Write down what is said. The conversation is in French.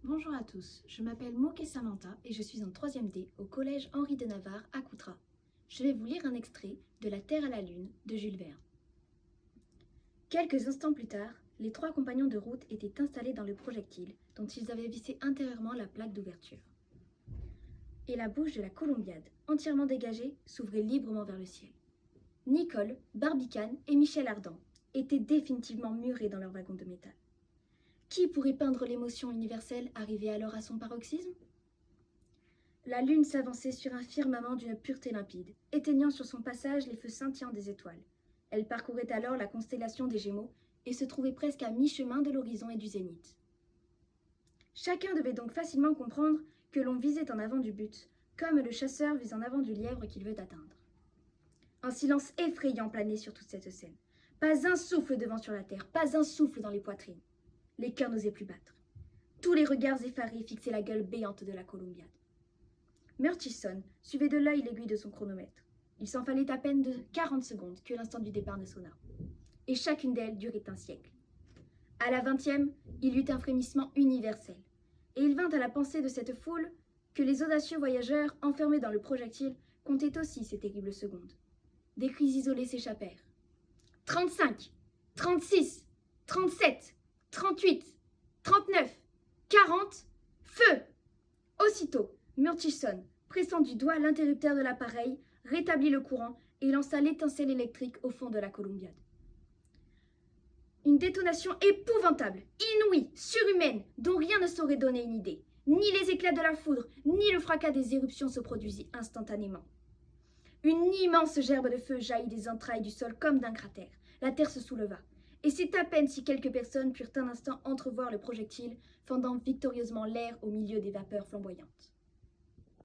Bonjour à tous, je m'appelle Moké Samantha et je suis en 3e D au collège Henri de Navarre à Coutras. Je vais vous lire un extrait de La Terre à la Lune de Jules Verne. Quelques instants plus tard, les 3 compagnons de route étaient installés dans le projectile dont ils avaient vissé intérieurement la plaque d'ouverture. Et la bouche de la Columbiad, entièrement dégagée, s'ouvrait librement vers le ciel. Nicole, Barbicane et Michel Ardan étaient définitivement murés dans leur wagon de métal. Qui pourrait peindre l'émotion universelle arrivée alors à son paroxysme? La lune s'avançait sur un firmament d'une pureté limpide, éteignant sur son passage les feux scintillants des étoiles. Elle parcourait alors la constellation des Gémeaux et se trouvait presque à mi-chemin de l'horizon et du zénith. Chacun devait donc facilement comprendre que l'on visait en avant du but, comme le chasseur vise en avant du lièvre qu'il veut atteindre. Un silence effrayant planait sur toute cette scène. Pas un souffle de vent sur la terre, pas un souffle dans les poitrines. Les cœurs n'osaient plus battre. Tous les regards effarés fixaient la gueule béante de la Columbiad. Murchison suivait de l'œil l'aiguille de son chronomètre. Il s'en fallait à peine de 40 secondes que l'instant du départ ne sonna. Et chacune d'elles durait un siècle. À la 20e, il eut un frémissement universel. Et il vint à la pensée de cette foule que les audacieux voyageurs enfermés dans le projectile comptaient aussi ces terribles secondes. Des cris isolés s'échappèrent. 35, 36, 37, 38, 39, 40, feu! Aussitôt, Murchison, pressant du doigt l'interrupteur de l'appareil, rétablit le courant et lança l'étincelle électrique au fond de la Columbiad. Une détonation épouvantable, inouïe, surhumaine, dont rien ne saurait donner une idée. Ni les éclats de la foudre, ni le fracas des éruptions se produisit instantanément. Une immense gerbe de feu jaillit des entrailles du sol comme d'un cratère. La terre se souleva. Et c'est à peine si quelques personnes purent un instant entrevoir le projectile, fendant victorieusement l'air au milieu des vapeurs flamboyantes.